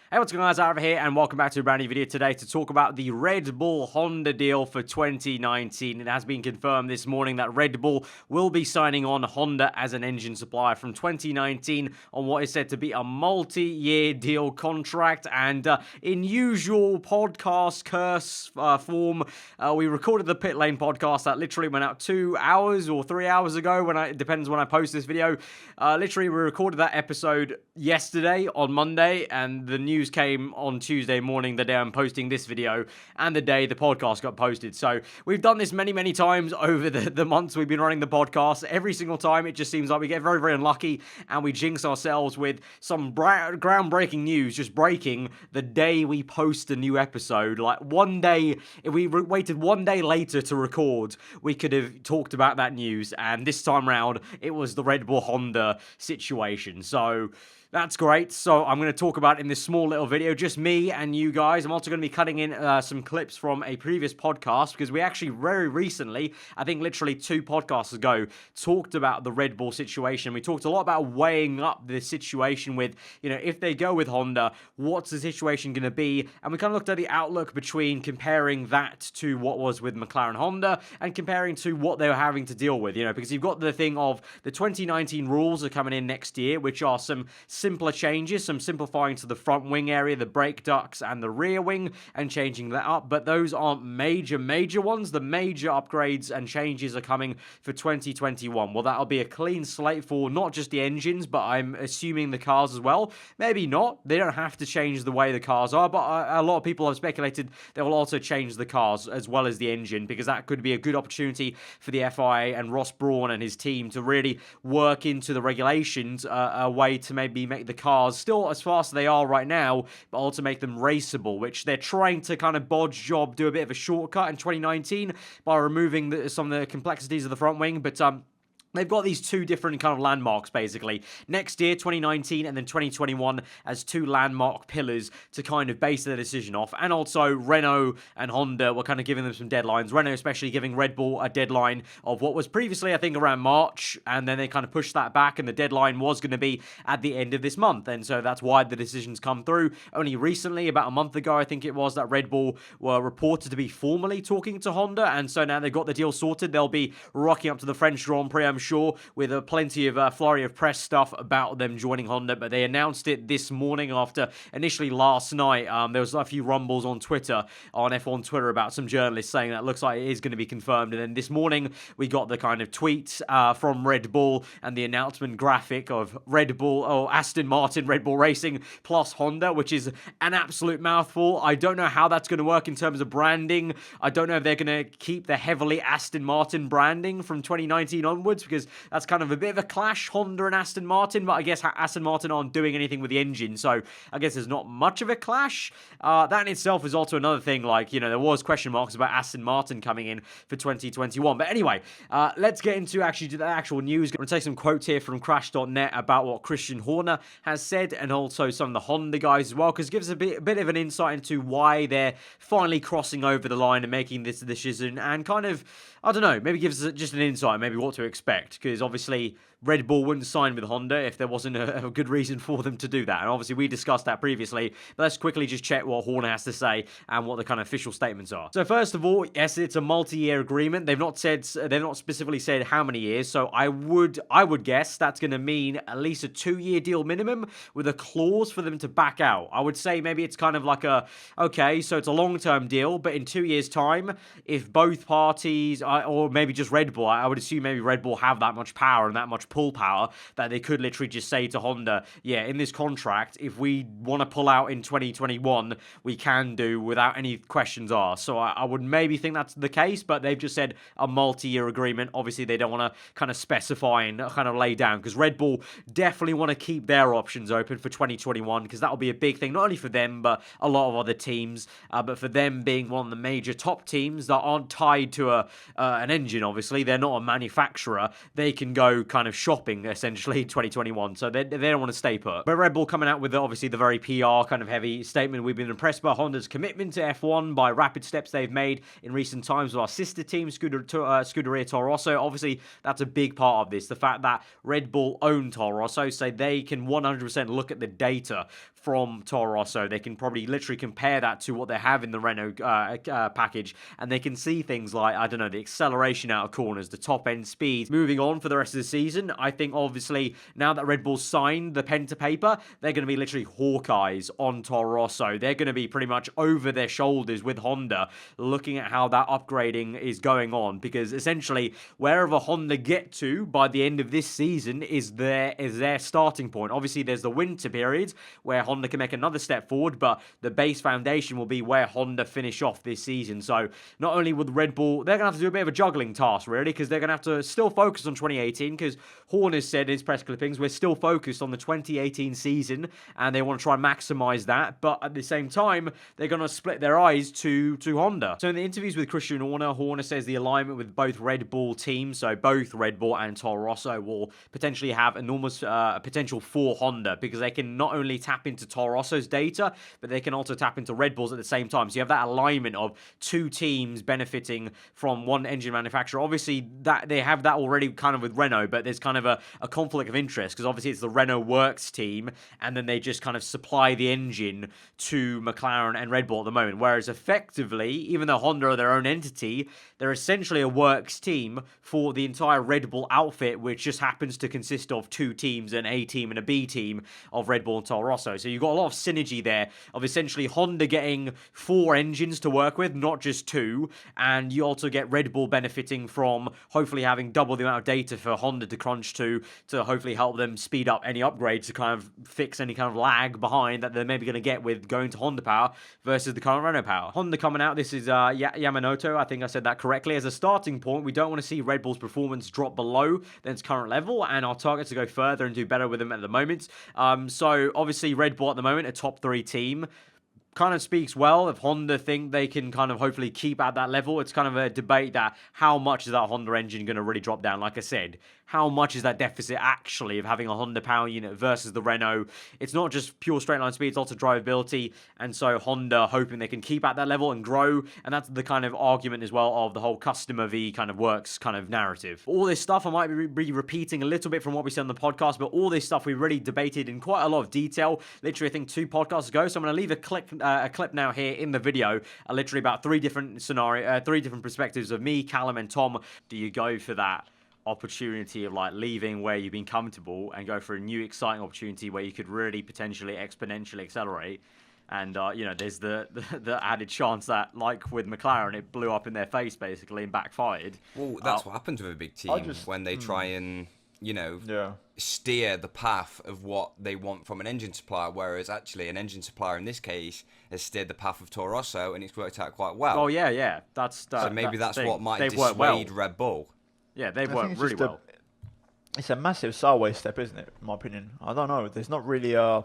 Hey, what's going on, guys? Over here, and welcome back to a brand new video today to talk about the Red Bull Honda deal for 2019. It has been confirmed this morning that Red Bull will be signing on Honda as an engine supplier from 2019 on what is said to be a multi-year deal contract. And in usual podcast curse form, we recorded the Pit Lane podcast that literally went out 2 hours or 3 hours ago. It depends when I post this video. Literally, we recorded that episode yesterday on Monday, and the news came on Tuesday morning, the day I'm posting this video, and the day the podcast got posted. So we've done this many times over the months we've been running the podcast. Every single time, it just seems like we get very unlucky, and we jinx ourselves with some groundbreaking news just breaking the day we post a new episode. Like one day, if we waited one day later to record, we could have talked about that news, and this time round, it was the Red Bull Honda situation. So that's great. So I'm going to talk about it in this small little video, just me and you guys. I'm also going to be cutting in some clips from a previous podcast, because we actually very recently, I think literally 2 podcasts ago, talked about the Red Bull situation. We talked a lot about weighing up the situation with, if they go with Honda, what's the situation going to be? And we kind of looked at the outlook between comparing that to what was with McLaren Honda and comparing to what they were having to deal with, because you've got the thing of the 2019 rules are coming in next year, which are some simpler changes, some simplifying to the front wing area, the brake ducts, and the rear wing, and changing that up. But those aren't major ones. The major upgrades and changes are coming for 2021. Well, that'll be a clean slate for not just the engines, but I'm assuming the cars as well. Maybe not. They don't have to change the way the cars are, but a lot of people have speculated they will also change the cars as well as the engine, because that could be a good opportunity for the FIA and Ross Brawn and his team to really work into the regulations a way to maybe make the cars still as fast as they are right now, but also make them raceable, which they're trying to kind of do a bit of a shortcut in 2019 by removing some of the complexities of the front wing. But they've got these 2 different kind of landmarks, basically. Next year, 2019, and then 2021 as 2 landmark pillars to kind of base their decision off. And also, Renault and Honda were kind of giving them some deadlines. Renault especially giving Red Bull a deadline of what was previously, I think, around March, and then they kind of pushed that back, and the deadline was going to be at the end of this month. And so that's why the decisions come through. Only recently, about a month ago, I think it was, that Red Bull were reported to be formally talking to Honda, and so now they've got the deal sorted. They'll be rocking up to the French Grand Prix, I'm sure, with plenty of flurry of press stuff about them joining Honda. But they announced it this morning after initially last night. There was a few rumbles on Twitter, on F1 Twitter, about some journalists saying that it looks like it is going to be confirmed. And then this morning, we got the kind of tweet from Red Bull and the announcement graphic of Aston Martin, Red Bull Racing plus Honda, which is an absolute mouthful. I don't know how that's going to work in terms of branding. I don't know if they're going to keep the heavily Aston Martin branding from 2019 onwards, because that's kind of a bit of a clash, Honda and Aston Martin. But I guess Aston Martin aren't doing anything with the engine, so I guess there's not much of a clash. That in itself is also another thing. Like, there was question marks about Aston Martin coming in for 2021. But anyway, let's get into the actual news. I'm going to take some quotes here from Crash.net about what Christian Horner has said, and also some of the Honda guys as well, because it gives a bit of an insight into why they're finally crossing over the line and making this decision, and kind of, I don't know, maybe gives us just an insight, maybe what to expect, because obviously Red Bull wouldn't sign with Honda if there wasn't a good reason for them to do that. And obviously we discussed that previously, but let's quickly just check what Horner has to say and what the kind of official statements are. So first of all, yes, it's a multi-year agreement. They've not specifically said how many years, so I would guess that's going to mean at least a 2-year deal minimum with a clause for them to back out. I would say maybe it's kind of like okay, so it's a long-term deal, but in 2 years' time, if both parties, or maybe just Red Bull, I would assume maybe Red Bull have that much power and that much pull power that they could literally just say to Honda, yeah, in this contract, if we want to pull out in 2021, we can do without any questions asked. So I would maybe think that's the case, but they've just said a multi-year agreement. Obviously, they don't want to kind of specify and kind of lay down, because Red Bull definitely want to keep their options open for 2021, because that will be a big thing, not only for them, but a lot of other teams. But for them being one of the major top teams that aren't tied to an engine, obviously, they're not a manufacturer, they can go kind of shopping, essentially, 2021. So they don't want to stay put. But Red Bull coming out with, obviously, the very PR kind of heavy statement. We've been impressed by Honda's commitment to F1 by rapid steps they've made in recent times with our sister team, Scuderia Toro Rosso. Obviously, that's a big part of this. The fact that Red Bull own Toro Rosso, so they can 100% look at the data from Toro Rosso. They can probably literally compare that to what they have in the Renault package, and they can see things like, I don't know, the acceleration out of corners, the top end speed. Moving on for the rest of the season, I think obviously now that Red Bull signed the pen to paper, they're going to be literally hawkeyes on Toro Rosso. They're going to be pretty much over their shoulders with Honda, looking at how that upgrading is going on, because essentially wherever Honda get to by the end of this season is their starting point. Obviously there's the winter period where Honda can make another step forward, but the base foundation will be where Honda finish off this season. So not only with Red Bull, they're going to have to do a bit of a juggling task, really, because they're going to have to still focus on 2018, because Horner said in his press clippings, we're still focused on the 2018 season, and they want to try and maximize that, but at the same time, they're going to split their eyes to Honda. So in the interviews with Christian Horner says the alignment with both Red Bull teams, so both Red Bull and Toro Rosso, will potentially have enormous potential for Honda, because they can not only tap into Toro Rosso's data, but they can also tap into Red Bull's at the same time. So you have that alignment of two teams benefiting from one engine manufacturer. Obviously, that they have that already kind of with Renault, but there's kind of a conflict of interest, because obviously it's the Renault Works team, and then they just kind of supply the engine to McLaren and Red Bull at the moment. Whereas effectively, even though Honda are their own entity, they're essentially a Works team for the entire Red Bull outfit, which just happens to consist of two teams, an A team and a B team of Red Bull and Toro Rosso. So you've got a lot of synergy there of essentially Honda getting 4 engines to work with, not just 2, and you also get Red Bull benefiting from hopefully having double the amount of data for Honda to crunch to hopefully help them speed up any upgrades to kind of fix any kind of lag behind that they're maybe going to get with going to Honda power versus the current Renault power. Honda coming out, this is Yamamoto, I think I said that correctly. As a starting point, we don't want to see Red Bull's performance drop below than its current level, and our target to go further and do better with them at the moment. So obviously Red Bull at the moment, a top 3 team, kind of speaks well if Honda think they can kind of hopefully keep at that level. It's kind of a debate that how much is that Honda engine going to really drop down? Like I said, how much is that deficit actually of having a Honda power unit versus the Renault? It's not just pure straight line speed, it's also drivability. And so Honda hoping they can keep at that level and grow. And that's the kind of argument as well of the whole customer V kind of Works kind of narrative. All this stuff I might be repeating a little bit from what we said on the podcast, but all this stuff we really debated in quite a lot of detail. Literally, I think 2 podcasts ago. So I'm going to leave a clip now here in the video, literally about 3 different perspectives of me, Callum, and Tom. Do you go for that opportunity of like leaving where you've been comfortable and go for a new exciting opportunity where you could really potentially exponentially accelerate? And there's the added chance that, like with McLaren, it blew up in their face basically and backfired. Well, that's what happens with a big team when they try and steer the path of what they want from an engine supplier, whereas actually an engine supplier in this case has steered the path of Toro Rosso and it's worked out quite well. Oh yeah, so maybe that's what might dissuade Red Bull. Yeah, they've worked really well. It's a massive sideways step, isn't it, in my opinion? I don't know. There's not really I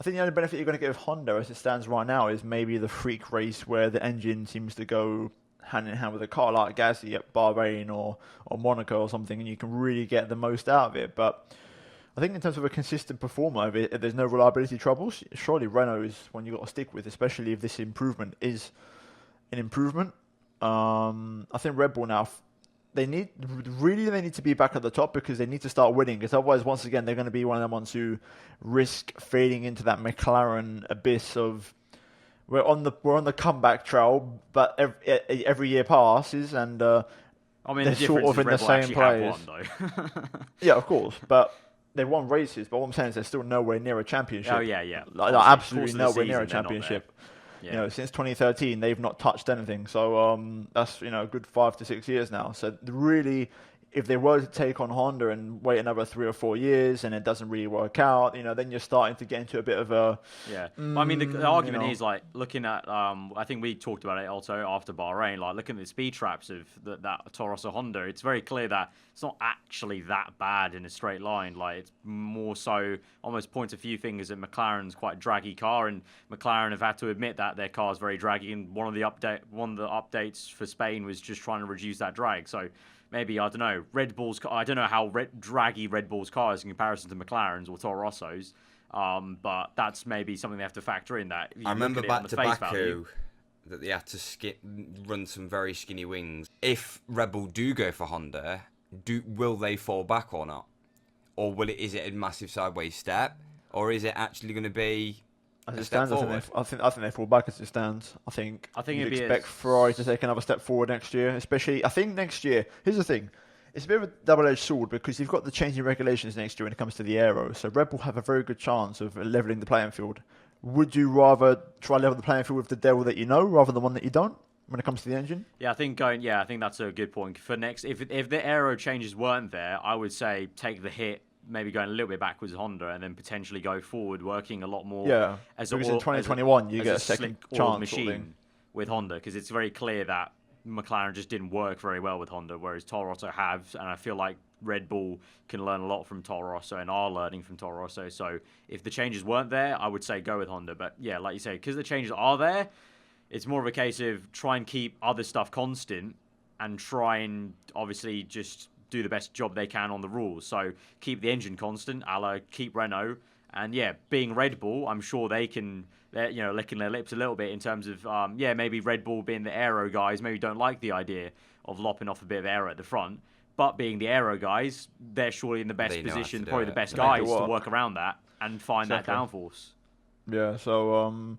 think the only benefit you're going to get with Honda as it stands right now is maybe the freak race where the engine seems to go hand in hand with a car like Gasly at Bahrain or Monaco or something, and you can really get the most out of it. But I think in terms of a consistent performer, if there's no reliability troubles, surely Renault is one you've got to stick with, especially if this improvement is an improvement. I think Red Bull now, they need to be back at the top because they need to start winning, because otherwise, once again, they're going to be one of them ones who risk fading into that McLaren abyss of we're on the comeback trail, but every year passes and they're sort of in the same place. Yeah, of course, but they've won races. But what I'm saying is they're still nowhere near a championship. Oh yeah. Like absolutely nowhere near a championship. Yeah. Since 2013, they've not touched anything. So that's a good 5 to 6 years now. So really, if they were to take on Honda and wait another 3 or 4 years and it doesn't really work out, then you're starting to get into a bit of a... Yeah. I mean, the argument is like looking at, I think we talked about it also after Bahrain, like looking at the speed traps of that Toro Rosso Honda, it's very clear that it's not actually that bad in a straight line. Like it's more so almost points a few fingers at McLaren's quite a draggy car, and McLaren have had to admit that their car is very draggy, and one of the updates for Spain was just trying to reduce that drag. So maybe, I don't know, Red Bull's car. I don't know how draggy Red Bull's car is in comparison to McLaren's or Toro Rosso's. But that's maybe something they have to factor in. That I remember back to Baku that they had to run some very skinny wings. If Red Bull do go for Honda, will they fall back or not? Or is it a massive sideways step? Or is it actually going to be as it stands? I think they fall back as it stands. I think you'd expect Ferrari to take another step forward next year, especially. I think next year. Here's the thing: it's a bit of a double-edged sword because you've got the changing regulations next year when it comes to the aero. So Red Bull have a very good chance of leveling the playing field. Would you rather try level the playing field with the devil that you know rather than one that you don't when it comes to the engine? Yeah, I think that's a good point for next. If the aero changes weren't there, I would say take the hit. Maybe going a little bit backwards with Honda and then potentially go forward, working a lot more. Yeah, because in 2021 you get a second chance machine with Honda, because it's very clear that McLaren just didn't work very well with Honda, whereas Toro Rosso have, and I feel like Red Bull can learn a lot from Toro Rosso and are learning from Toro Rosso. So if the changes weren't there, I would say go with Honda. But yeah, like you say, because the changes are there, it's more of a case of try and keep other stuff constant and try and obviously just do the best job they can on the rules. So keep the engine constant, keep Renault. And yeah, being Red Bull, I'm sure they're licking their lips a little bit in terms of, maybe Red Bull being the aero guys, maybe don't like the idea of lopping off a bit of aero at the front. But being the aero guys, they're surely in the best position, probably the best guys to work around that and find that downforce. Yeah, so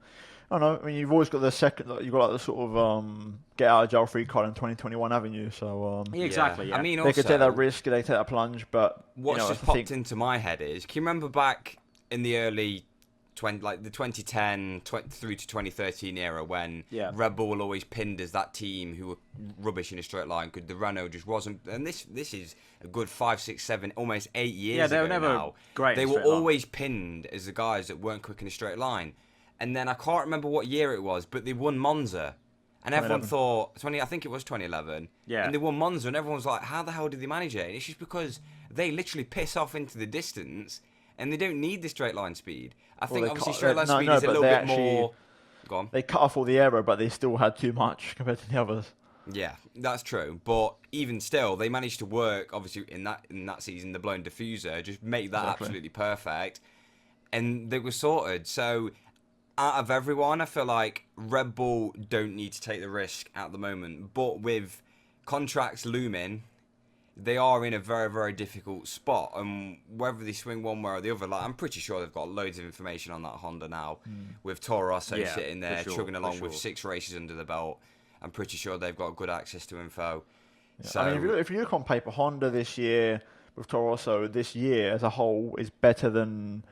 I don't know. I mean, you've always got the second. You've got like the sort of get out of jail free card in 2021, haven't you? So exactly. Yeah. I mean, they could take that risk. They take that plunge. But what's just popped into my head is, can you remember back in the early the 2010 through to 2013 era when Red Bull were always pinned as that team who were rubbish in a straight line because the Renault just wasn't. And this is a good 5, 6, 7, almost 8 years ago. They were never now. Great. They were always pinned as the guys that weren't quick in a straight line. And then I can't remember what year it was, but they won Monza. And everyone thought, I think it was 2011. Yeah. And they won Monza, and everyone was like, how the hell did they manage it? And it's just because they literally piss off into the distance, and they don't need the straight line speed. I think obviously straight line speed is a little bit more... Go on. They cut off all the aero, but they still had too much compared to the others. Yeah, that's true. But even still, they managed to work, obviously, in that season, the blown diffuser, just make that absolutely perfect. And they were sorted. So... out of everyone, I feel like Red Bull don't need to take the risk at the moment. But with contracts looming, they are in a very, very difficult spot. And whether they swing one way or the other, I'm pretty sure they've got loads of information on that Honda now. With Toro Rosso sitting there, chugging along with 6 races under the belt. I'm pretty sure they've got good access to info. Yeah. So, I mean, if you look on paper, Honda this year, with Toro Rosso, this year as a whole is better than...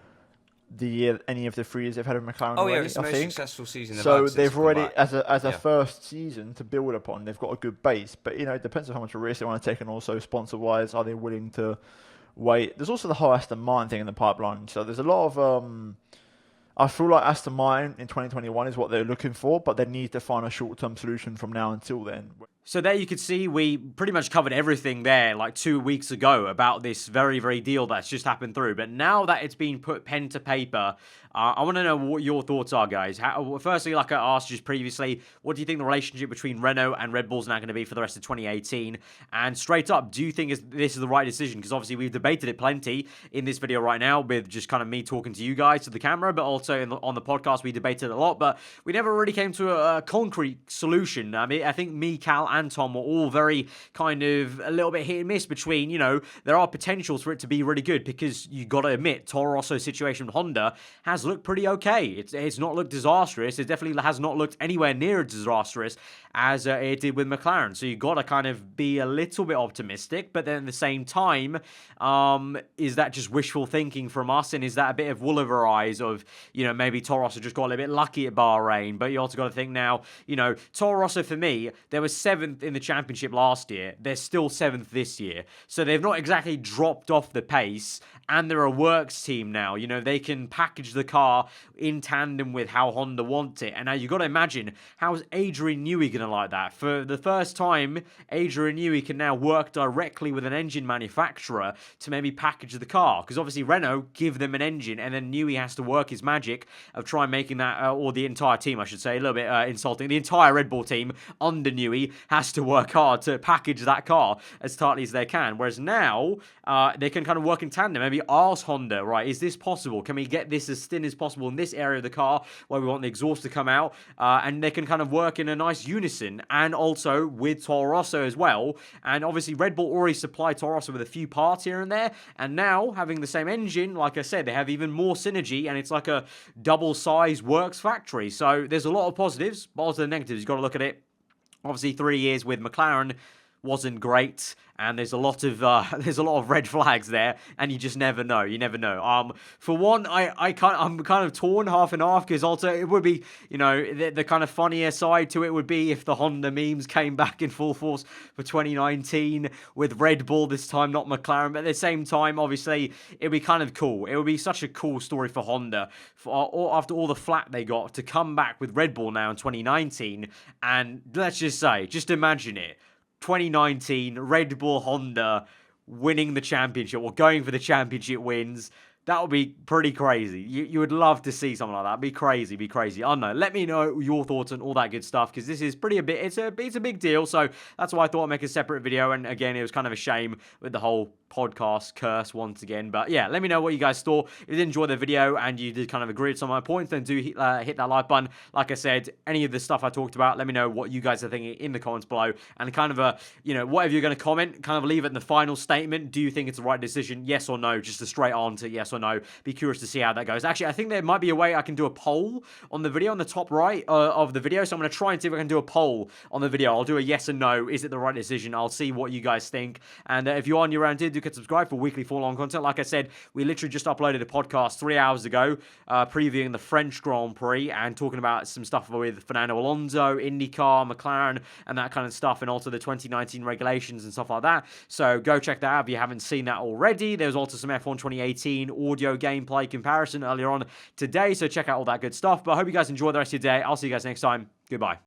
any of the 3 years they've had with McLaren already, it's the most successful season so they've already, as a first season to build upon, they've got a good base. But it depends on how much of a risk they want to take, and also sponsor wise, are they willing to wait? There's also the whole Aston Martin thing in the pipeline. So there's a lot of I feel like Aston Martin in 2021 is what they're looking for, but they need to find a short-term solution from now until then. So there you could see we pretty much covered everything there like 2 weeks ago about this very, very deal that's just happened through. But now that it's been put pen to paper, I want to know what your thoughts are, guys. Firstly, like I asked just previously, what do you think the relationship between Renault and Red Bull is now going to be for the rest of 2018? And straight up, do you think this is the right decision? Because obviously we've debated it plenty in this video right now with just kind of me talking to you guys to the camera, but also on the podcast we debated a lot, but we never really came to a concrete solution. I mean, I think me, Cal, and Tom were all very kind of a little bit hit and miss between, there are potentials for it to be really good because you got to admit, Toro Rosso's situation with Honda has looked pretty okay. It's not looked disastrous. It definitely has not looked anywhere near as disastrous as it did with McLaren. So you got to kind of be a little bit optimistic, but then at the same time, is that just wishful thinking from us? And is that a bit of wool over our eyes of, maybe Toro Rosso just got a little bit lucky at Bahrain? But you also got to think now, Toro Rosso for me, there was 7th in the championship last year. They're still 7th this year. So they've not exactly dropped off the pace, and they're a works team now. They can package the car in tandem with how Honda want it. And now you've got to imagine, how's Adrian Newey going anything like that. For the first time, Adrian Newey can now work directly with an engine manufacturer to maybe package the car. Because obviously Renault give them an engine, and then Newey has to work his magic of trying making that, or the entire team, I should say, a little bit insulting. The entire Red Bull team under Newey has to work hard to package that car as tightly as they can. Whereas now, they can kind of work in tandem. Maybe ask Honda, right, is this possible? Can we get this as thin as possible in this area of the car where we want the exhaust to come out? And they can kind of work in a nice unison, and also with Toro Rosso as well. And obviously Red Bull already supplied Toro Rosso with a few parts here and there, and now having the same engine, like I said, they have even more synergy, and it's like a double size works factory. So there's a lot of positives, but also the negatives. You've got to look at it. Obviously 3 years with McLaren wasn't great, and there's a lot of red flags there, and you just never know. You never know. For one, I'm kind of torn half and half, because also it would be, you know, the kind of funnier side to it would be if the Honda memes came back in full force for 2019 with Red Bull this time, not McLaren. But at the same time, obviously, it'd be kind of cool. It would be such a cool story for Honda, after all the flack they got, to come back with Red Bull now in 2019, and let's just say, just imagine it. 2019, Red Bull Honda winning the championship, or going for the championship wins. That would be pretty crazy. You would love to see something like that. Be crazy, be crazy. I don't know. Let me know your thoughts on all that good stuff, because this is it's a big deal. So that's why I thought I'd make a separate video. And again, it was kind of a shame with the whole podcast curse once again. But yeah, let me know what you guys thought. If you did enjoy the video and you did kind of agree with some of my points, then do hit that like button. Like I said, any of the stuff I talked about, let me know what you guys are thinking in the comments below. And kind of whatever you're going to comment, kind of leave it in the final statement. Do you think it's the right decision? Yes or no? Just a straight answer, yes or no. Be curious to see how that goes. Actually, I think there might be a way I can do a poll on the video, on the top right of the video. So I'm going to try and see if I can do a poll on the video. I'll do a yes and no. Is it the right decision? I'll see what you guys think. And if you are new around here, do get subscribed for weekly full-on content. Like I said, we literally just uploaded a podcast 3 hours ago, previewing the French Grand Prix and talking about some stuff with Fernando Alonso, IndyCar, McLaren, and that kind of stuff, and also the 2019 regulations and stuff like that. So go check that out if you haven't seen that already. There's also some F1 2018 audio gameplay comparison earlier on today, so check out all that good stuff. But I hope you guys enjoy the rest of your day. I'll see you guys next time. Goodbye.